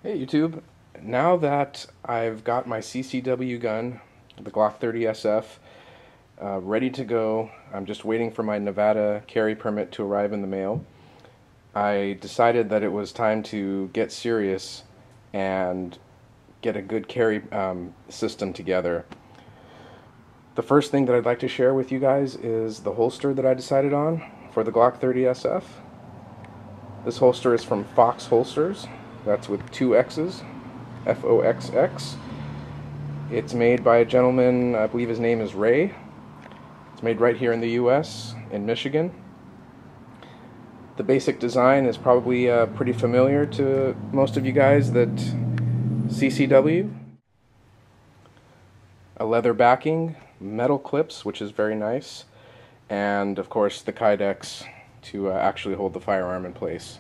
Hey YouTube, now that I've got my CCW gun, the Glock 30 SF, ready to go, I'm just waiting for my Nevada carry permit to arrive in the mail. I decided that it was time to get serious and get a good carry system together. The first thing that I'd like to share with you guys is the holster that I decided on for the Glock 30 SF. This holster is from Foxx holsters. That's with two X's. Foxx. It's made by a gentleman, I believe his name is Ray. It's made right here in the US, in Michigan. The basic design is probably pretty familiar to most of you guys that CCW. A leather backing, metal clips, which is very nice, and of course the Kydex to actually hold the firearm in place.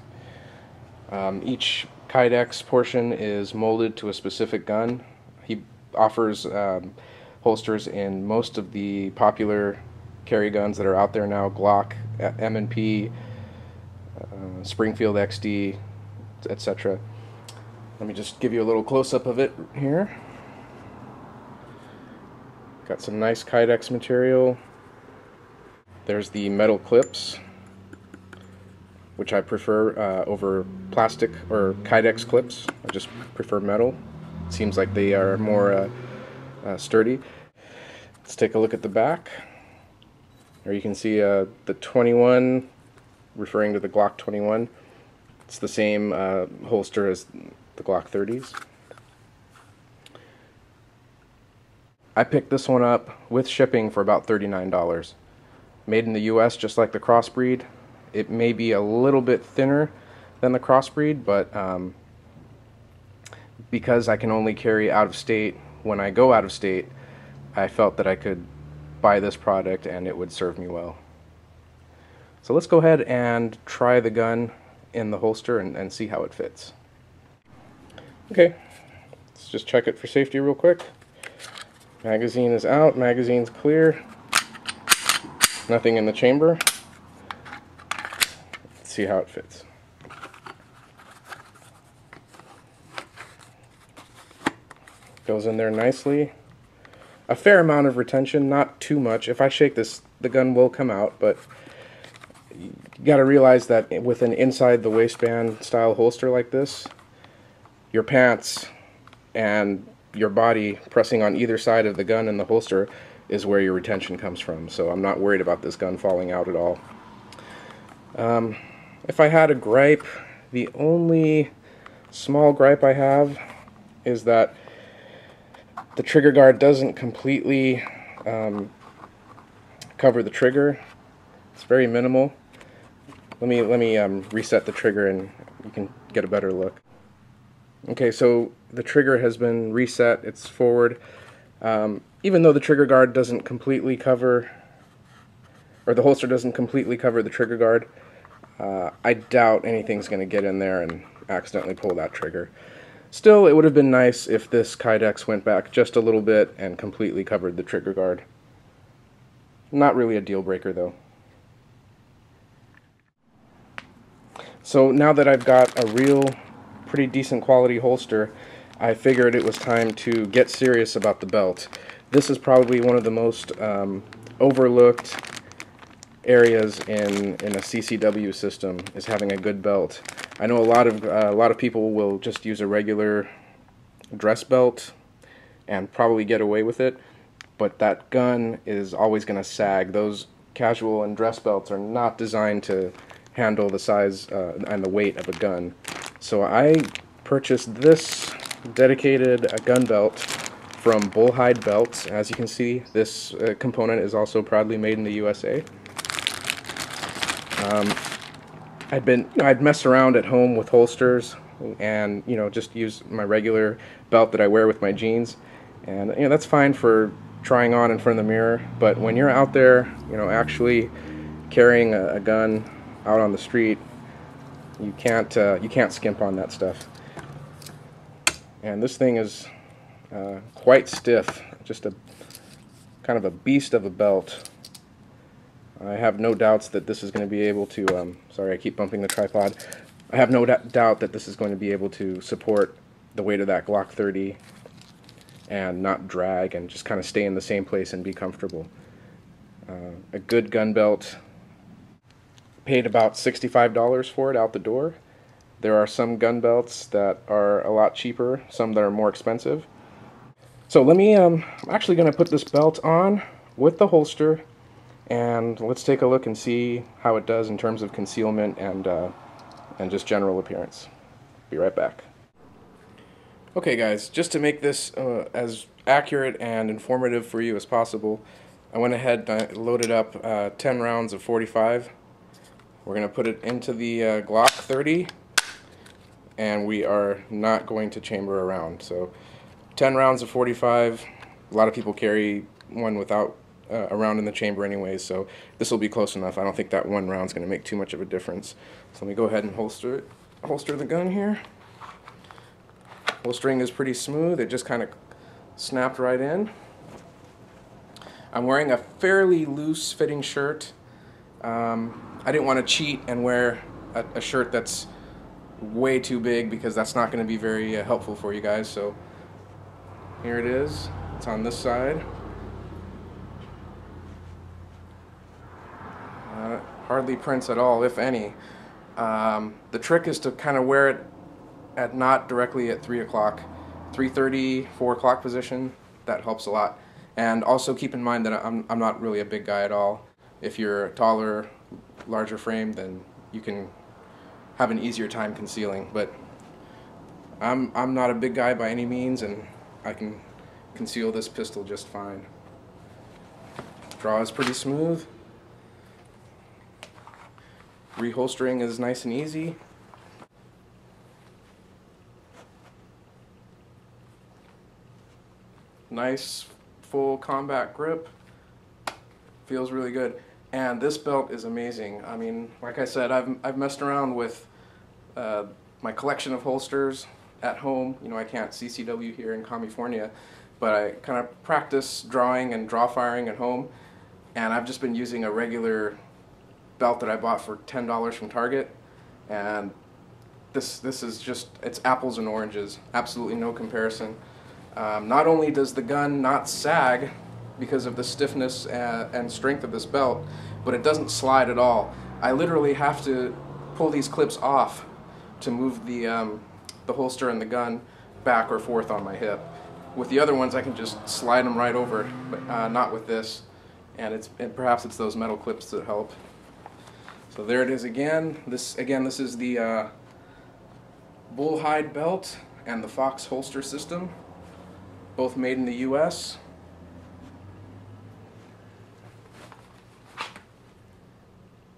Each Kydex portion is molded to a specific gun. He offers holsters in most of the popular carry guns that are out there now: Glock, M&P, Springfield XD, etc. Let me just give you a little close-up of it here. Got some nice Kydex material. There's the metal clips, which I prefer over plastic or Kydex clips. I just prefer metal. It seems like they are more sturdy. Let's take a look at the back. There you can see the 21, referring to the Glock 21. It's the same holster as the Glock 30s. I picked this one up with shipping for about $39. Made in the US, just like the crossbreed. It may be a little bit thinner than the crossbreed, but because I can only carry out of state when I go out of state, I felt that I could buy this product and it would serve me well. So let's go ahead and try the gun in the holster and see how it fits. Okay, let's just check it for safety real quick. Magazine is out, magazine's clear. Nothing in the chamber. Let's see how it fits. Goes in there nicely. A fair amount of retention, not too much. If I shake this, the gun will come out, but you gotta realize that with an inside the waistband style holster like this, your pants and your body pressing on either side of the gun and the holster is where your retention comes from. So I'm not worried about this gun falling out at all. If I had a gripe, the only small gripe I have is that the trigger guard doesn't completely cover the trigger. It's very minimal. Let me reset the trigger and you can get a better look. Okay, so the trigger has been reset. It's forward. Even though the trigger guard doesn't completely cover, or the holster doesn't completely cover the trigger guard, I doubt anything's going to get in there and accidentally pull that trigger. Still, it would have been nice if this Kydex went back just a little bit and completely covered the trigger guard. Not really a deal breaker though. So now that I've got a real pretty decent quality holster, I figured it was time to get serious about the belt. This is probably one of the most overlooked areas in a CCW system, is having a good belt. I know a lot of people will just use a regular dress belt and probably get away with it, but that gun is always going to sag. Those casual and dress belts are not designed to handle the size and the weight of a gun. So I purchased this dedicated gun belt from Bullhide belts. As you can see, this component is also proudly made in the USA. I'd mess around at home with holsters and just use my regular belt that I wear with my jeans, and that's fine for trying on in front of the mirror. But when you're out there, actually carrying a gun out on the street, you can't skimp on that stuff. And this thing is quite stiff, just a kind of a beast of a belt. I have no doubts that this is going to be able to, sorry I keep bumping the tripod, I have no doubt that this is going to be able to support the weight of that Glock 30 and not drag and just kind of stay in the same place and be comfortable. A good gun belt, paid about $65 for it out the door. There are some gun belts that are a lot cheaper, some that are more expensive. So I'm actually going to put this belt on with the holster, and let's take a look and see how it does in terms of concealment and just general appearance. Be right back. Okay guys, just to make this as accurate and informative for you as possible, I went ahead and loaded up 10 rounds of 45. We're going to put it into the Glock 30, and we are not going to chamber around. So 10 rounds of 45, a lot of people carry one without a round in the chamber anyways, so this will be close enough. I don't think that one round's going to make too much of a difference. So let me go ahead and holster the gun here. Holstering is pretty smooth, it just kind of snapped right in. I'm wearing a fairly loose fitting shirt. I didn't want to cheat and wear a shirt that's way too big because that's not going to be very helpful for you guys. So here it is. It's on this side. Hardly prints at all, if any. The trick is to kind of wear it at not directly at 3 o'clock. 3:30, 4 o'clock position, that helps a lot. And also keep in mind that I'm not really a big guy at all. If you're a taller, larger frame, then you can have an easier time concealing. But I'm not a big guy by any means, and I can conceal this pistol just fine. Draw is pretty smooth. Reholstering is nice and easy. Nice full combat grip. Feels really good. And this belt is amazing. I mean, like I said, I've messed around with my collection of holsters at home. You know, I can't CCW here in California, but I kind of practice drawing and draw firing at home, and I've just been using a regular belt that I bought for $10 from Target, and this is just, it's apples and oranges. Absolutely no comparison. Not only does the gun not sag because of the stiffness and strength of this belt, but it doesn't slide at all. I literally have to pull these clips off to move the holster and the gun back or forth on my hip. With the other ones I can just slide them right over, but not with this. And perhaps it's those metal clips that help. So there it is again. This is the Bullhide belt and the Foxx holster system, both made in the US.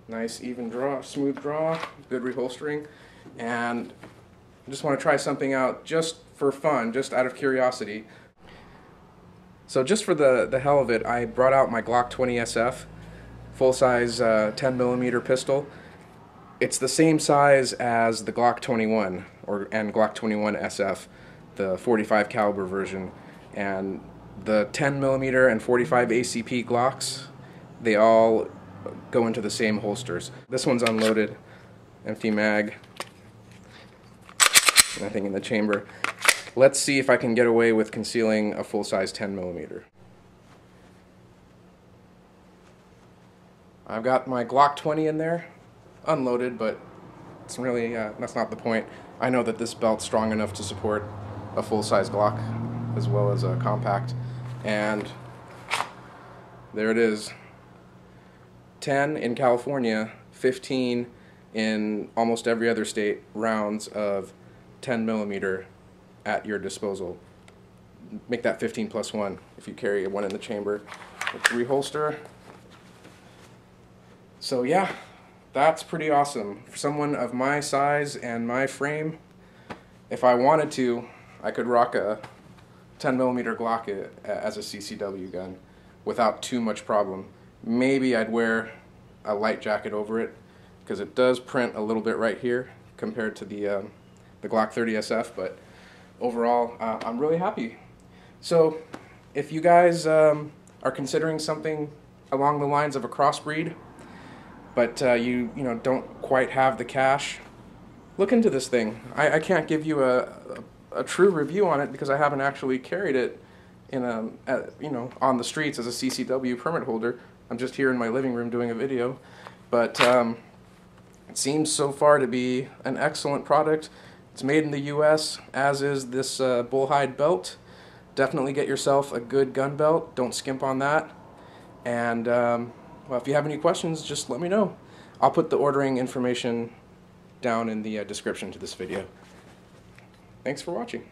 Nice even draw, smooth draw, good reholstering. And I just want to try something out just for fun, just out of curiosity. So just for the hell of it, I brought out my Glock 20 SF, full-size 10mm pistol. It's the same size as the Glock 21 and Glock 21 SF, the 45 caliber version. And the 10mm and 45 ACP Glocks, they all go into the same holsters. This one's unloaded, empty mag, nothing in the chamber. Let's see if I can get away with concealing a full-size 10mm. I've got my Glock 20 in there, unloaded, but it's really, that's not the point. I know that this belt's strong enough to support a full-size Glock as well as a compact, and there it is. 10 in California, 15 in almost every other state, rounds of 10mm at your disposal. Make that 15 plus 1 if you carry one in the chamber. With the reholster. So yeah, that's pretty awesome. For someone of my size and my frame, if I wanted to, I could rock a 10mm Glock as a CCW gun without too much problem. Maybe I'd wear a light jacket over it, because it does print a little bit right here compared to the Glock 30 SF, but overall I'm really happy. So if you guys are considering something along the lines of a crossbreed, but you don't quite have the cash, look into this thing. I can't give you a a true review on it because I haven't actually carried it in on the streets as a CCW permit holder. I'm just here in my living room doing a video, but it seems so far to be an excellent product. It's made in the U.S., as is this Bullhide belt. Definitely get yourself a good gun belt. Don't skimp on that. And well, if you have any questions, just let me know. I'll put the ordering information down in the description to this video. Thanks for watching.